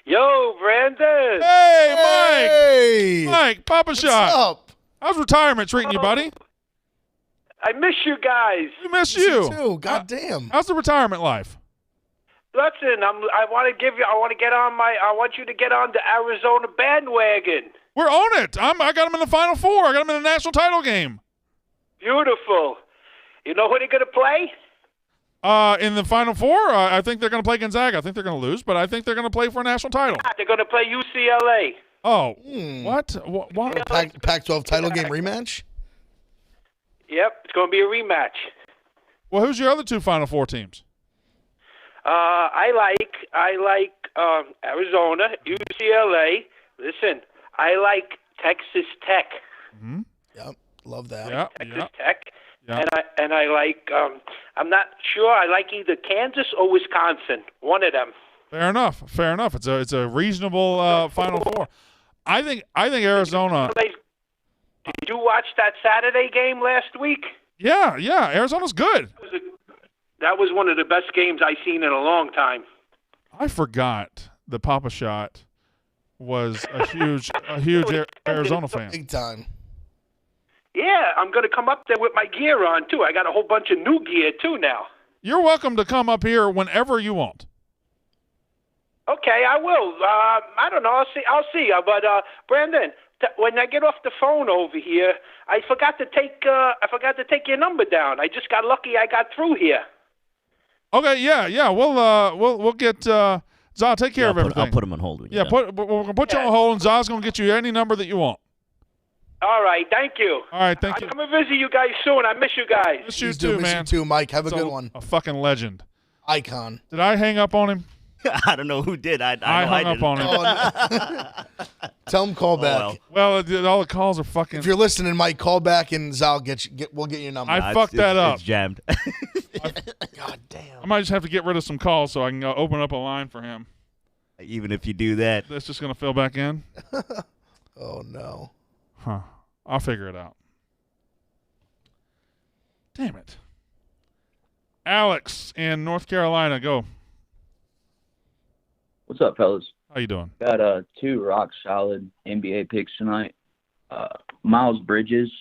Yo, Brandon. Hey, Mike. Mike, Papa Shot. What's up? How's retirement treating you, buddy? I miss you guys. We miss you. Too. God damn. How's the retirement life? Listen, I want you to get on the Arizona bandwagon. We're on it. I got them in the Final Four. I got them in the national title game. Beautiful. You know who they're going to play? In the Final Four, I think they're going to play Gonzaga. I think they're going to lose, but I think they're going to play for a national title. They're going to play UCLA. Oh, what? What? Pac-12 title game rematch? Yep, it's going to be a rematch. Well, who's your other 2 Final Four teams? I like Arizona, UCLA. Listen, I like Texas Tech. Mm-hmm. Yep, love that. Yep, Texas Tech. Yep. And I like I'm not sure. I like either Kansas or Wisconsin. One of them. Fair enough. It's a reasonable Final Four. I think Arizona. Did you watch that Saturday game last week? Yeah. Arizona's good. That was one of the best games I've seen in a long time. I forgot the Papa Shot was a huge Arizona fan. Big time. Yeah, I'm going to come up there with my gear on, too. I got a whole bunch of new gear, too, now. You're welcome to come up here whenever you want. Okay, I will. I don't know. I'll see. But, Brandon, when I get off the phone over here, I forgot to take your number down. I just got lucky I got through here. Okay, yeah. We'll get Za. Take care of everything. I'll put him on hold. Yeah, we're gonna put you on hold, and Za's gonna get you any number that you want. All right, thank you. All right, thank you. I'm gonna visit you guys soon. I miss you guys. Miss you too, man. Miss you too, Mike. Have a good one. A fucking legend. Icon. Did I hang up on him? I don't know who did. I hung up on him. Tell him call back. Well, all the calls are fucking. If you're listening, Mike, call back and Zal we'll get your number. I fucked that up. It's jammed. God damn. I might just have to get rid of some calls so I can open up a line for him. Even if you do that, that's just gonna fill back in. Oh no. Huh. I'll figure it out. Damn it. Alex in North Carolina, go. What's up, fellas? How you doing? Got 2 rock solid NBA picks tonight. Miles Bridges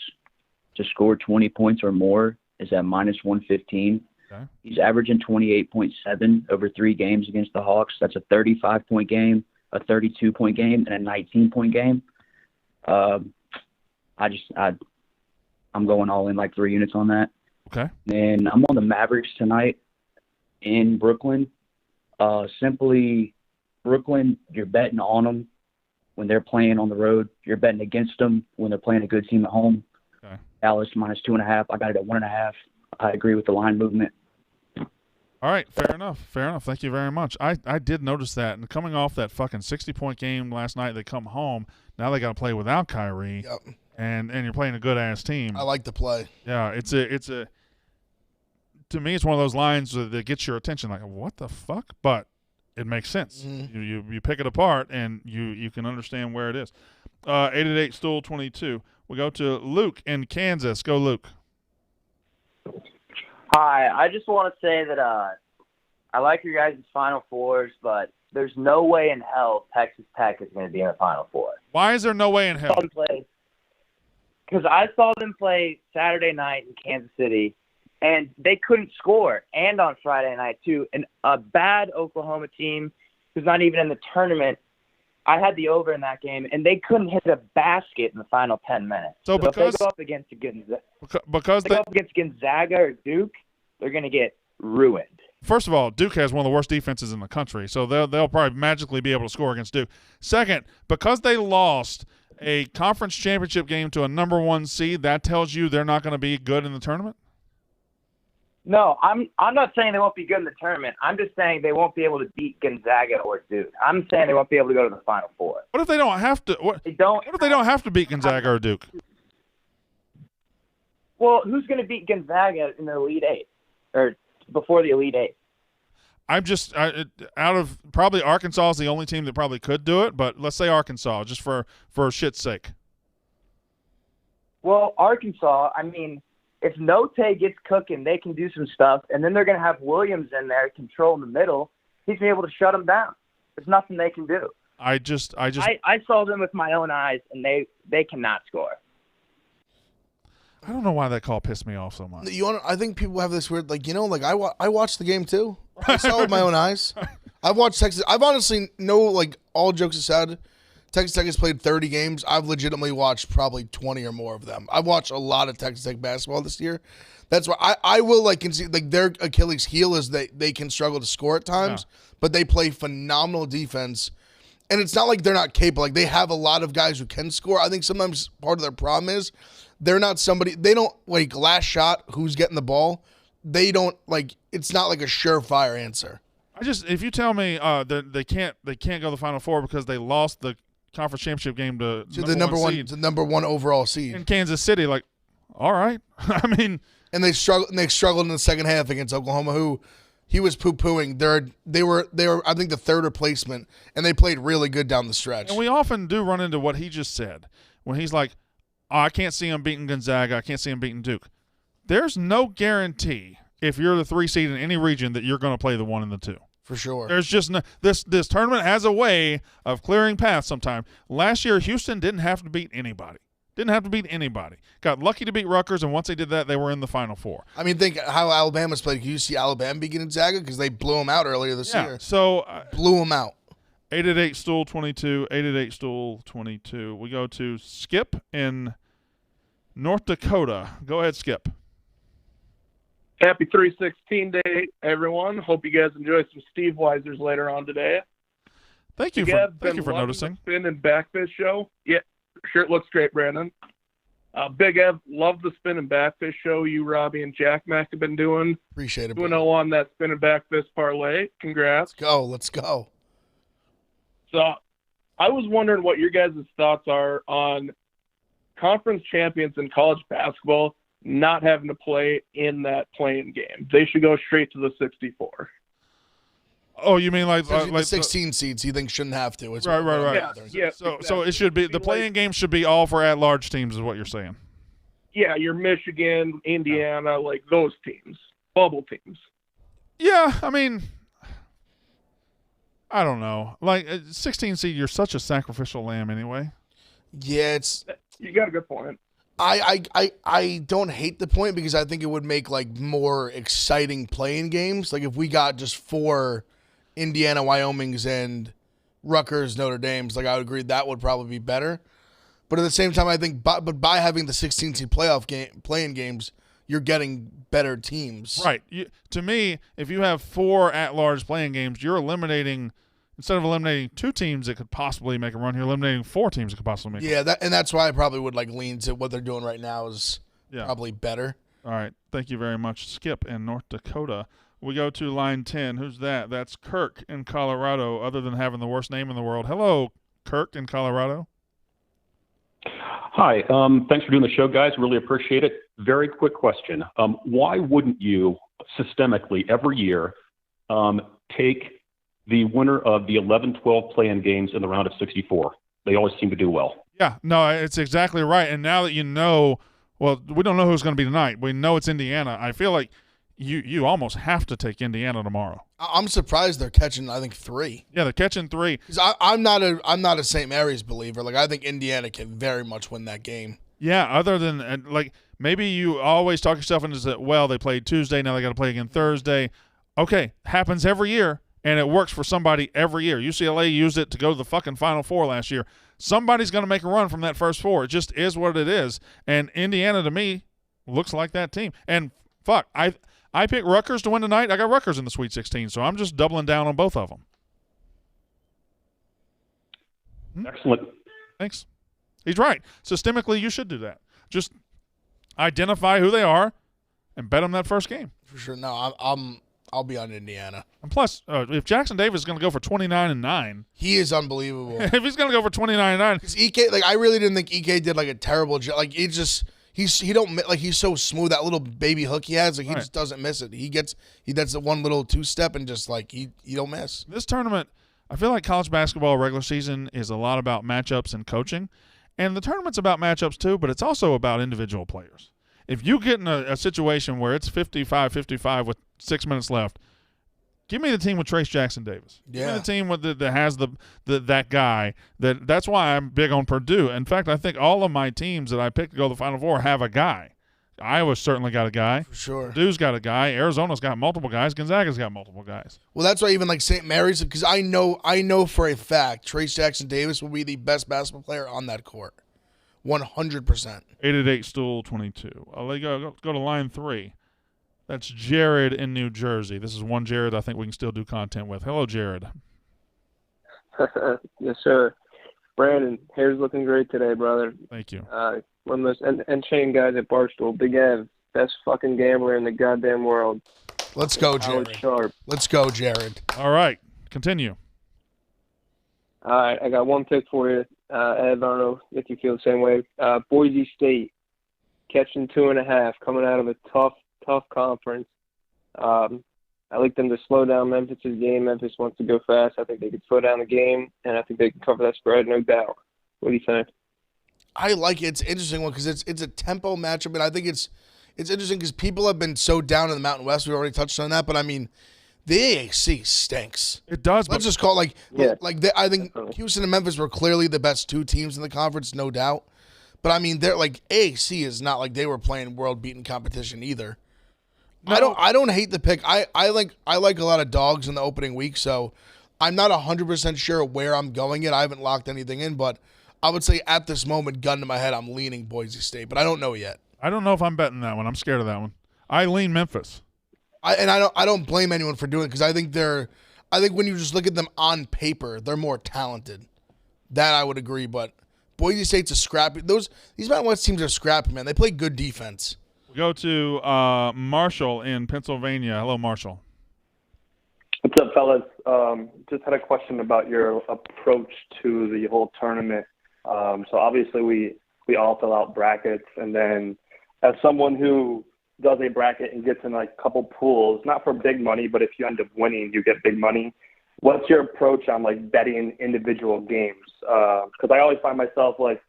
to score 20 points or more is at -115. Okay. He's averaging 28.7 over 3 games against the Hawks. That's a 35-point game, a 32-point game, and a 19-point game. I'm going all in like 3 units on that. Okay. And I'm on the Mavericks tonight in Brooklyn. Simply, Brooklyn, you're betting on them when they're playing on the road. You're betting against them when they're playing a good team at home. Okay. Dallas -2.5. I got it at 1.5. I agree with the line movement. All right, fair enough. Thank you very much. I did notice that, and coming off that fucking 60-point game last night, they come home. Now they got to play without Kyrie. Yep. And you're playing a good ass team. I like the play. Yeah, it's a. To me, it's one of those lines that gets your attention. Like, what the fuck? But it makes sense. You pick it apart, and you can understand where it is. 888-STOOL-22. We go to Luke in Kansas. Go, Luke. Hi, I just want to say that I like your guys' Final Fours, but there's no way in hell Texas Tech is going to be in the Final Four. Why is there no way in hell? Because I saw them play Saturday night in Kansas City, and they couldn't score. And on Friday night, too. And a bad Oklahoma team who's not even in the tournament, I had the over in that game, and they couldn't hit a basket in the final 10 minutes. So because if they go up against Gonzaga, because they go up against Gonzaga or Duke, they're going to get ruined. First of all, Duke has one of the worst defenses in the country, so they'll probably magically be able to score against Duke. Second, because they lost a conference championship game to a number 1 seed, that tells you they're not going to be good in the tournament? No, I'm not saying they won't be good in the tournament. I'm just saying they won't be able to beat Gonzaga or Duke. I'm saying they won't be able to go to the Final Four. What if they don't have to? What if they don't have to beat Gonzaga or Duke? Well, who's going to beat Gonzaga in the Elite Eight or before the Elite Eight? I'm just out of probably Arkansas is the only team that probably could do it, but let's say Arkansas just for shit's sake. Well, Arkansas, I mean, if Note gets cooking, they can do some stuff, and then they're going to have Williams in there controlling the middle. He's going to be able to shut them down. There's nothing they can do. I saw them with my own eyes, and they cannot score. I don't know why that call pissed me off so much. I think people have this weird, I watched the game too. I saw it with my own eyes. I've watched Texas. I've honestly, all jokes aside, Texas Tech has played 30 games. I've legitimately watched probably 20 or more of them. I've watched a lot of Texas Tech basketball this year. That's why I will concede their Achilles heel is they can struggle to score at times, but they play phenomenal defense. And it's not like they're not capable. They have a lot of guys who can score. I think sometimes part of their problem is they're not somebody. They don't last shot who's getting the ball. They don't it's not like a surefire answer. If you tell me that they can't go to the Final Four because they lost the conference championship game to the number one overall seed in Kansas City, all right. I mean, and they struggled in the second half against Oklahoma, who he was poo-pooing. They were I think the third replacement, and they played really good down the stretch. And we often do run into what he just said when he's like, I can't see him beating Gonzaga, I can't see him beating Duke. There's no guarantee if you're the 3 seed in any region that you're going to play the 1 and the 2. For sure. There's just no, this tournament has a way of clearing paths sometime. Last year, Houston didn't have to beat anybody. Got lucky to beat Rutgers, and once they did that, they were in the Final Four. I mean, think how Alabama's played. Can you see Alabama beating Gonzaga? Because they blew them out earlier this year. So blew them out. 888-STOOL-22, 888-STOOL-22. We go to Skip in North Dakota. Go ahead, Skip. Happy 316 Day, everyone. Hope you guys enjoy some Steve Weisers later on today. Thank you for noticing. The Spin and Backfish show. Yeah, shirt looks great, Brandon. Big Ev, love the Spin and Backfish show you, Robbie, and Jack Mack have been doing. Appreciate it. 2-0 on that Spin and Backfish parlay. Congrats. Let's go. So I was wondering what your guys' thoughts are on conference champions in college basketball not having to play in that playing game. They should go straight to the 64. Oh, you mean like the 16 seeds you think shouldn't have to? Right. Yeah, so exactly. It should be the playing game should be all for at-large teams is what you're saying. Yeah, your Michigan, Indiana, those teams, bubble teams. Yeah, I mean, I don't know. 16 seed, you're such a sacrificial lamb anyway. Yeah, you got a good point. I don't hate the point because I think it would make more exciting playing games. If we got just 4 Indiana, Wyomings, and Rutgers, Notre Dames, I would agree that would probably be better. But at the same time, I think by having the 16 seed playing games, you're getting better teams. Right. To me, if you have 4 at-large playing games, you're eliminating. Instead of eliminating 2 teams that could possibly make a run, you're eliminating 4 teams that could possibly make a run. Yeah, that's why I probably would lean to what they're doing right now is probably better. All right. Thank you very much, Skip in North Dakota. We go to line 10. Who's that? That's Kirk in Colorado, other than having the worst name in the world. Hello, Kirk in Colorado. Hi. Thanks for doing the show, guys. Really appreciate it. Very quick question. Why wouldn't you systemically every year take the winner of the 11-12 play-in games in the round of 64. They always seem to do well. Yeah, no, it's exactly right. And now that you know, well, we don't know who's going to be tonight. We know it's Indiana. I feel like you almost have to take Indiana tomorrow. I'm surprised they're catching, I think, 3. Yeah, they're catching 3. Because I'm not a St. Mary's believer. Like, I think Indiana can very much win that game. Yeah, other than, like, maybe you always talk yourself into that, well, they played Tuesday, now they got to play again Thursday. Okay, happens every year, and it works for somebody every year. UCLA used it to go to the fucking Final Four last year. Somebody's going to make a run from that first 4. It just is what it is. And Indiana, to me, looks like that team. And, fuck, I picked Rutgers to win tonight. I got Rutgers in the Sweet 16, so I'm just doubling down on both of them. Excellent. Thanks. He's right. Systemically, you should do that. Just identify who they are and bet them that first game. For sure. No, I'll be on Indiana. And plus, if Jackson Davis is going to go for 29-9, he is unbelievable. If he's going to go for 29-9, because Ek, like, I really didn't think Ek did like a terrible job. Like, it just. He's so smooth. That little baby hook he has, like, he just doesn't miss it. He does the one little 2-step and just, like, he don't miss. This tournament, I feel like college basketball regular season is a lot about matchups and coaching, and the tournament's about matchups too, but it's also about individual players. If you get in a situation where it's 55-55 with 6 minutes left, give me the team with Trace Jackson Davis. Yeah. Give me the team with that has that guy. That's why I'm big on Purdue. In fact, I think all of my teams that I picked to go to the Final Four have a guy. Iowa's certainly got a guy. For sure. Purdue's got a guy. Arizona's got multiple guys. Gonzaga's got multiple guys. Well, that's why even like St. Mary's, because I know for a fact Trace Jackson Davis will be the best basketball player on that court. 100%. 888 Stool 22. I'll let you go to line 3. That's Jared in New Jersey. This is one Jared I think we can still do content with. Hello, Jared. Yes, sir. Brandon, hair's looking great today, brother. Thank you. One of those and Shane guys at Barstool, Big Ev, best fucking gambler in the goddamn world. Let's go, Jared. Howard Sharp. Let's go, Jared. All right, continue. All right, I got one pick for you. Ev, I don't know if you feel the same way. Boise State, catching 2.5, coming out of a tough conference. I like them to slow down Memphis' game. Memphis wants to go fast. I think they could slow down the game, and I think they can cover that spread, no doubt. What do you think? I like it. It's an interesting one because it's a tempo matchup, and I think it's interesting because people have been so down in the Mountain West. We already touched on that, but I mean, the AAC stinks. It does. Let's just call it I think Houston and Memphis were clearly the best 2 teams in the conference, no doubt. But I mean, they're like AAC is not like they were playing world-beating competition either. No. I don't hate the pick. I like a lot of dogs in the opening week, so I'm not 100% sure where I'm going yet. I haven't locked anything in, but I would say at this moment, gun to my head, I'm leaning Boise State, but I don't know yet. I don't know if I'm betting that one. I'm scared of that one. I lean Memphis. I don't blame anyone for doing it because I think when you just look at them on paper, they're more talented. That I would agree, but Boise State's a scrappy. These Mountain West teams are scrappy, man. They play good defense. We go to Marshall in Pennsylvania. Hello, Marshall. What's up, fellas? Just had a question about your approach to the whole tournament. So obviously we all fill out brackets, and then as someone who does a bracket and gets in like a couple pools, not for big money, but if you end up winning, you get big money. What's your approach on like betting individual games? Because I always find myself like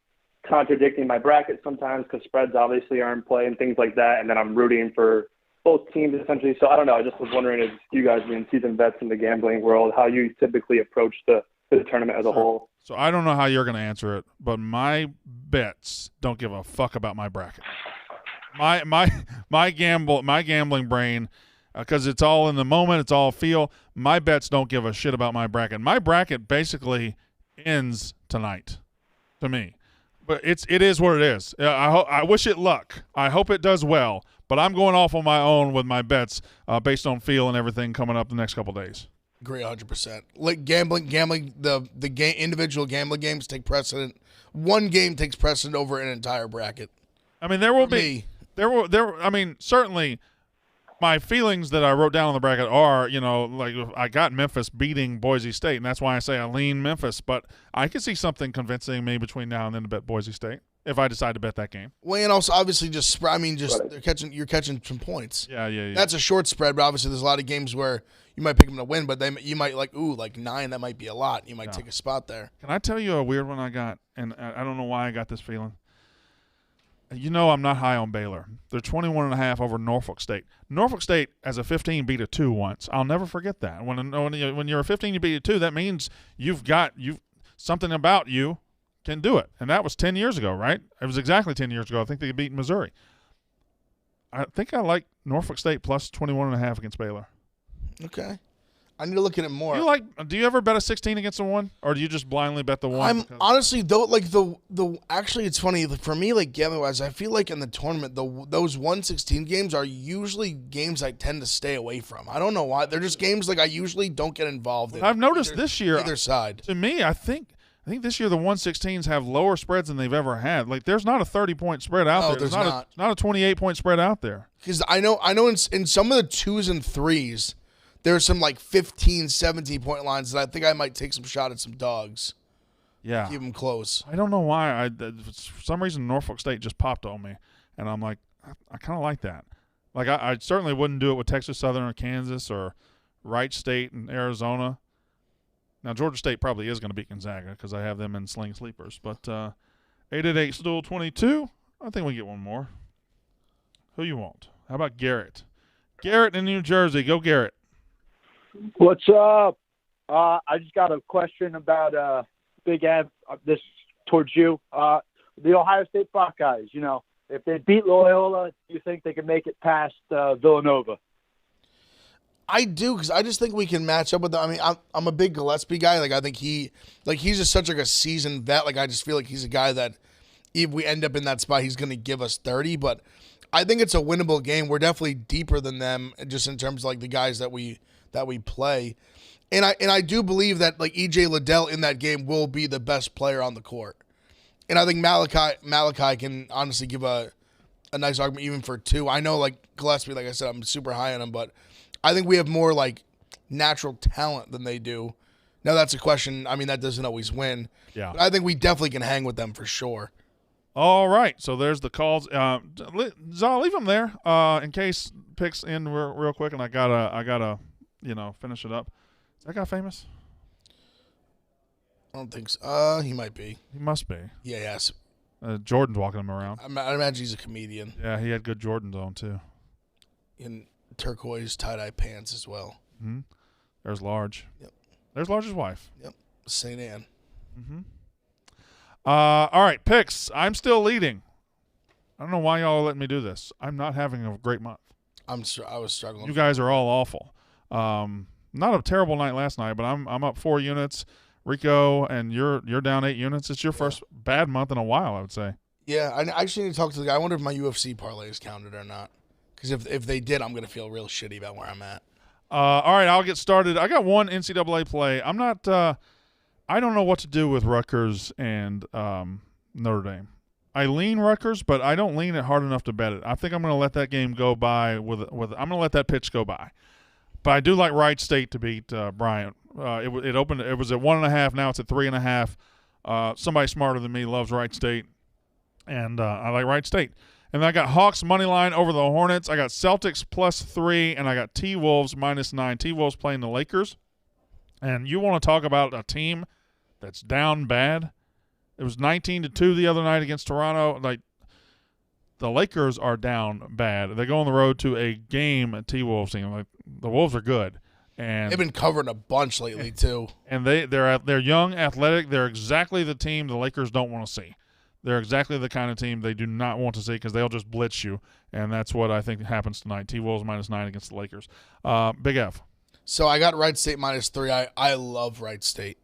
contradicting my bracket sometimes because spreads obviously are in play and things like that, and then I'm rooting for both teams essentially. So I don't know. I just was wondering if you guys being seasoned vets in the gambling world, how you typically approach the tournament as a whole. So I don't know how you're going to answer it, but my bets don't give a fuck about my bracket. My gambling brain, because it's all in the moment, it's all feel. My bets don't give a shit about my bracket. My bracket basically ends tonight, to me. But it is what it is. I wish it luck. I hope it does well. But I'm going off on my own with my bets based on feel and everything coming up the next couple days. Agree 100%. Like gambling, the individual gambling games take precedent. One game takes precedent over an entire bracket. I mean, certainly my feelings that I wrote down on the bracket are, like I got Memphis beating Boise State, and that's why I say I lean Memphis. But I could see something convincing me between now and then to bet Boise State. if I decide to bet that game. Well, and also obviously just you're catching some points. Yeah. That's a short spread, but obviously there's a lot of games where you might pick them to win, but you might like 9. That might be a lot. You might take a spot there. Can I tell you a weird one I got? And I don't know why I got this feeling. You know I'm not high on Baylor. They're 21.5 over Norfolk State. Norfolk State, as a 15, beat a 2 once. I'll never forget that. When you're a 15, you beat a 2. That means you've something about you can do it. And that was 10 years ago, right? It was exactly 10 years ago. I think they beat Missouri. I think I like Norfolk State plus 21.5 against Baylor. Okay. I need to look at it more. Do you ever bet a 16 against a 1, or do you just blindly bet the 1? Honestly actually it's funny for me, like gambling wise, I feel like in the tournament those 1/16 games are usually games I tend to stay away from. I don't know why. They're just games like I usually don't get involved in. I've noticed this year either side. To me, I think this year the 1/16s have lower spreads than they've ever had. Like there's not a 30-point spread out there. There's not a 28-point spread out there. Because I know in some of the 2s and 3s. There's some like 15, 17-point lines that I think I might take some shot at some dogs. Yeah. Keep them close. I don't know why. For some reason, Norfolk State just popped on me. And I'm like, I kind of like that. Like, I certainly wouldn't do it with Texas Southern or Kansas or Wright State and Arizona. Now, Georgia State probably is going to beat Gonzaga because I have them in sling sleepers. But 888-STOOL-22, I think we get one more. Who you want? How about Garrett? Garrett in New Jersey. Go, Garrett. What's up? I just got a question about Big Ev. This towards you. The Ohio State Buckeyes. You know, if they beat Loyola, do you think they can make it past Villanova? I do, because I just think we can match up with them. I mean, I'm a big Gillespie guy. Like I think he's just such like a seasoned vet. Like I just feel like he's a guy that if we end up in that spot, he's going to give us 30. But I think it's a winnable game. We're definitely deeper than them, just in terms of like the guys that we play. And I do believe that like EJ Liddell in that game will be the best player on the court. And I think Malachi can honestly give a nice argument even for 2. I know like Gillespie, like I said, I'm super high on him, but I think we have more like natural talent than they do. Now that's a question. I mean, that doesn't always win. Yeah. But I think we definitely can hang with them for sure. All right. So there's the calls. Zal, leave them there in case picks in real quick, and I gotta finish it up. Is that guy famous? I don't think so. He might be. He must be. Yeah, yes. Jordan's walking him around. I imagine he's a comedian. Yeah, he had good Jordans on, too. In turquoise tie-dye pants as well. Mm-hmm. There's Large. Yep. There's Large's wife. Yep. St. Anne. Mm-hmm. All right, picks. I'm still leading. I don't know why y'all let me do this. I'm not having a great month. I was struggling. You guys are all awful. Not a terrible night last night, but I'm up 4 units. Rico, and you're down 8 units. It's your first bad month in a while, I would say. Yeah, I actually need to talk to the guy. I wonder if my UFC parlays counted or not. Because if they did, I'm going to feel real shitty about where I'm at. All right, I'll get started. I got one NCAA play. I'm not I don't know what to do with Rutgers and Notre Dame. I lean Rutgers, but I don't lean it hard enough to bet it. I think I'm going to let that game go by I'm going to let that pitch go by. But I do like Wright State to beat Bryant. It opened. It was at 1.5. Now it's at 3.5. Somebody smarter than me loves Wright State, and I like Wright State. And then I got Hawks money line over the Hornets. I got Celtics +3, and I got T-Wolves -9. T-Wolves playing the Lakers. And you want to talk about a team that's down bad? It was 19-2 the other night against Toronto. Like, the Lakers are down bad. They go on the road to a game at T-Wolves team. Like, the Wolves are good. And they've been covering a bunch lately too. And they're young, athletic. They're exactly the team the Lakers don't want to see. They're exactly the kind of team they do not want to see because they'll just blitz you, and that's what I think happens tonight. T-Wolves -9 against the Lakers. Big F. So I got Wright State -3. I love Wright State.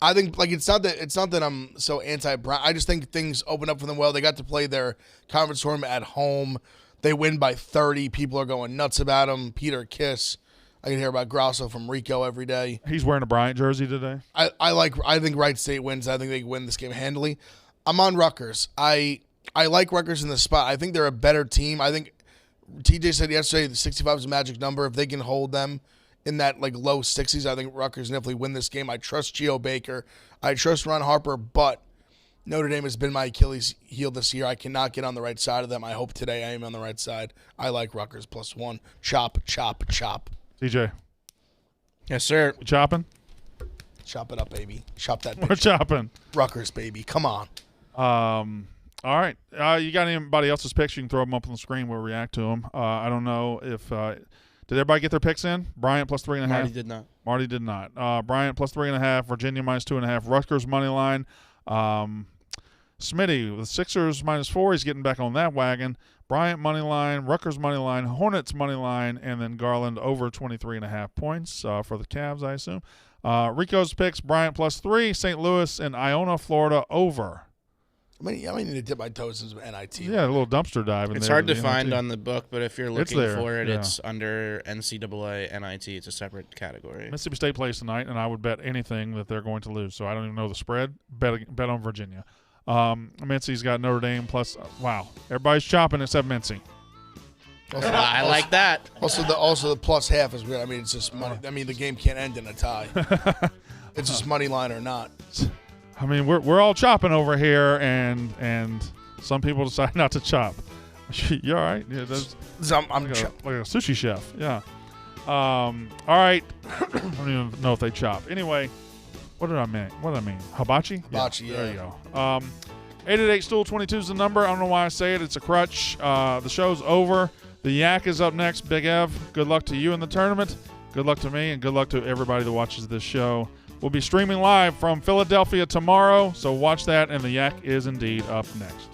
I think like it's not that I'm so anti-Brown. I just think things open up for them well. They got to play their conference tournament at home. They win by 30. People are going nuts about them. Peter Kiss. I can hear about Grosso from Rico every day. He's wearing a Bryant jersey today. I think Wright State wins. I think they win this game handily. I'm on Rutgers. I like Rutgers in the spot. I think they're a better team. I think TJ said yesterday the 65 is a magic number. If they can hold them in that like low 60s, I think Rutgers definitely win this game. I trust Geo Baker. I trust Ron Harper, but Notre Dame has been my Achilles heel this year. I cannot get on the right side of them. I hope today I am on the right side. I like Rutgers +1. Chop, chop, chop. TJ. Yes, sir. You chopping? Chop it up, baby. Chop that. We're chopping. Rutgers, baby. Come on. All right. You got anybody else's picks? You can throw them up on the screen. We'll react to them. I don't know if did everybody get their picks in? Bryant +3.5. Marty did not. Marty did not. Bryant +3.5. Virginia -2.5. Rutgers money line. Smitty with Sixers -4. He's getting back on that wagon. Bryant money line. Rutgers money line. Hornets money line, and then Garland over 23.5 points for the Cavs, I assume. Rico's picks: Bryant +3. St. Louis and Iona, Florida over. I need to dip my toes into NIT. Yeah, a little dumpster dive in there. It's hard to the find NIT. on the book, but if you're looking there, for it, yeah. it's under NCAA NIT. It's a separate category. Mississippi State plays tonight, and I would bet anything that they're going to lose. So I don't even know the spread. Bet on Virginia. Mincy's got Notre Dame plus. Wow, everybody's chopping except Mincy. I like that. Also the +half is weird. I mean, it's just money. I mean, the game can't end in a tie. It's just money line or not. I mean, we're all chopping over here, and some people decide not to chop. You all right? Yeah, I'm like a sushi chef. Yeah. All right. I don't even know if they chop. Anyway, what did I mean? Hibachi? Hibachi, yeah. There you go. 888-STOOL-22 is the number. I don't know why I say it. It's a crutch. The show's over. The Yak is up next. Big Ev, good luck to you in the tournament. Good luck to me, and good luck to everybody that watches this show. We'll be streaming live from Philadelphia tomorrow, so watch that, and the Yak is indeed up next.